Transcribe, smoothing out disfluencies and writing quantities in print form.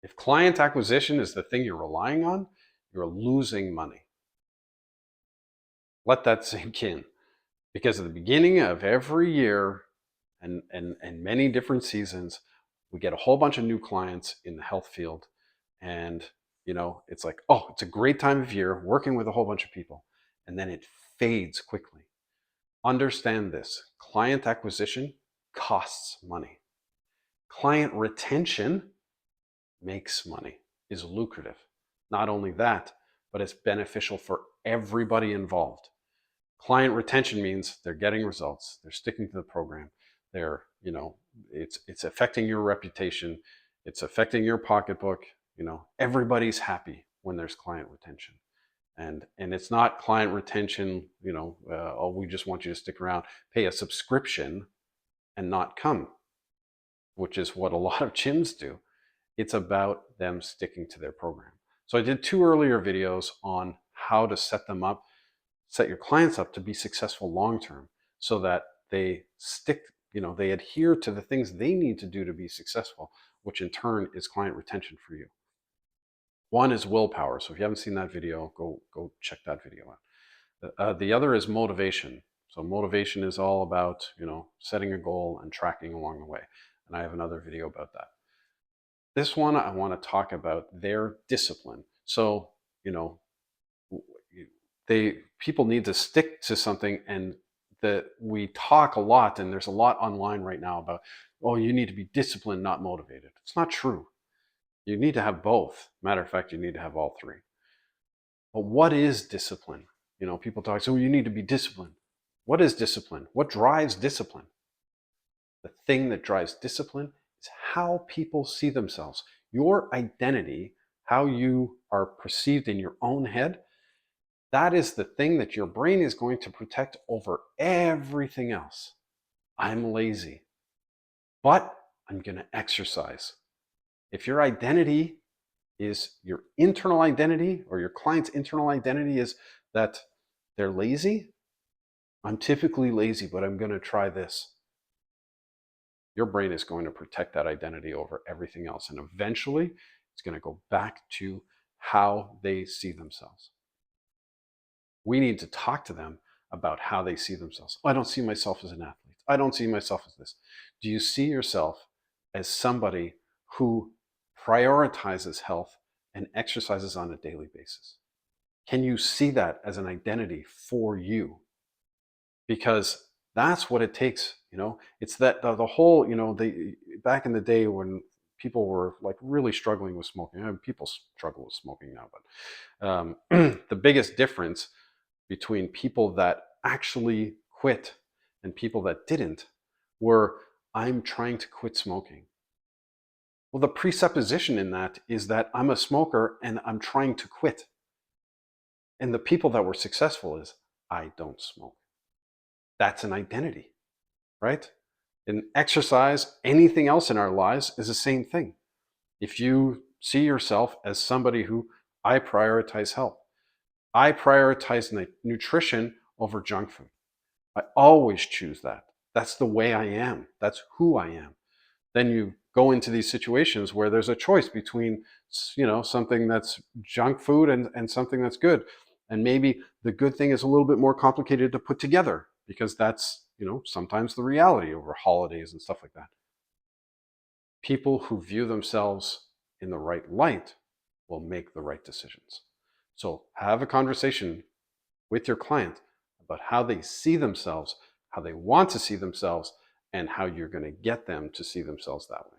If client acquisition is the thing you're relying on, you're losing money. Let that sink in. Because at the beginning of every year and many different seasons, we get a whole bunch of new clients in the health field. And, it's like, oh, it's a great time of year working with a whole bunch of people. And then it fades quickly. Understand this: client acquisition costs money. Client retention makes money, is lucrative. Not only that, but it's beneficial for everybody involved. Client retention means they're getting results, they're sticking to the program, they're, it's affecting your reputation, it's affecting your pocketbook. Everybody's happy when there's client retention. And it's not client retention, oh, we just want you to stick around, pay a subscription and not come, which is what a lot of gyms do. It's about them sticking to their program. So I did 2 earlier videos on how to set your clients up to be successful long term, so that they stick, they adhere to the things they need to do to be successful, which in turn is client retention for you. One is willpower. So if you haven't seen that video, go check that video out. The other is motivation. So motivation is all about, setting a goal and tracking along the way. And I have another video about that. This one, I want to talk about their discipline. So, people need to stick to something, and that we talk a lot, and there's a lot online right now about, oh, you need to be disciplined, not motivated. It's not true. You need to have both. Matter of fact, you need to have all three. But what is discipline? People talk, so you need to be disciplined. What is discipline? What drives discipline? The thing that drives discipline is how people see themselves. Your identity, how you are perceived in your own head, that is the thing that your brain is going to protect over everything else. I'm lazy, but I'm going to exercise. If your identity is your internal identity, or your client's internal identity is that they're lazy, I'm typically lazy, but I'm going to try this. Your brain is going to protect that identity over everything else. And eventually, it's going to go back to how they see themselves. We need to talk to them about how they see themselves. I don't see myself as an athlete. I don't see myself as this. Do you see yourself as somebody who prioritizes health and exercises on a daily basis? Can you see that as an identity for you? Because that's what it takes. It's that the whole, back in the day when people were like really struggling with smoking. People struggle with smoking now, but the biggest difference between people that actually quit and people that didn't were, I'm trying to quit smoking. Well, the presupposition in that is that I'm a smoker and I'm trying to quit. And the people that were successful is, I don't smoke. That's an identity, right? In exercise, anything else in our lives is the same thing. If you see yourself as somebody who, I prioritize health, I prioritize nutrition over junk food. I always choose that. That's the way I am. That's who I am. Then you go into these situations where there's a choice between, something that's junk food and something that's good. And maybe the good thing is a little bit more complicated to put together, because that's, sometimes the reality over holidays and stuff like that. People who view themselves in the right light will make the right decisions. So have a conversation with your client about how they see themselves, how they want to see themselves, and how you're going to get them to see themselves that way.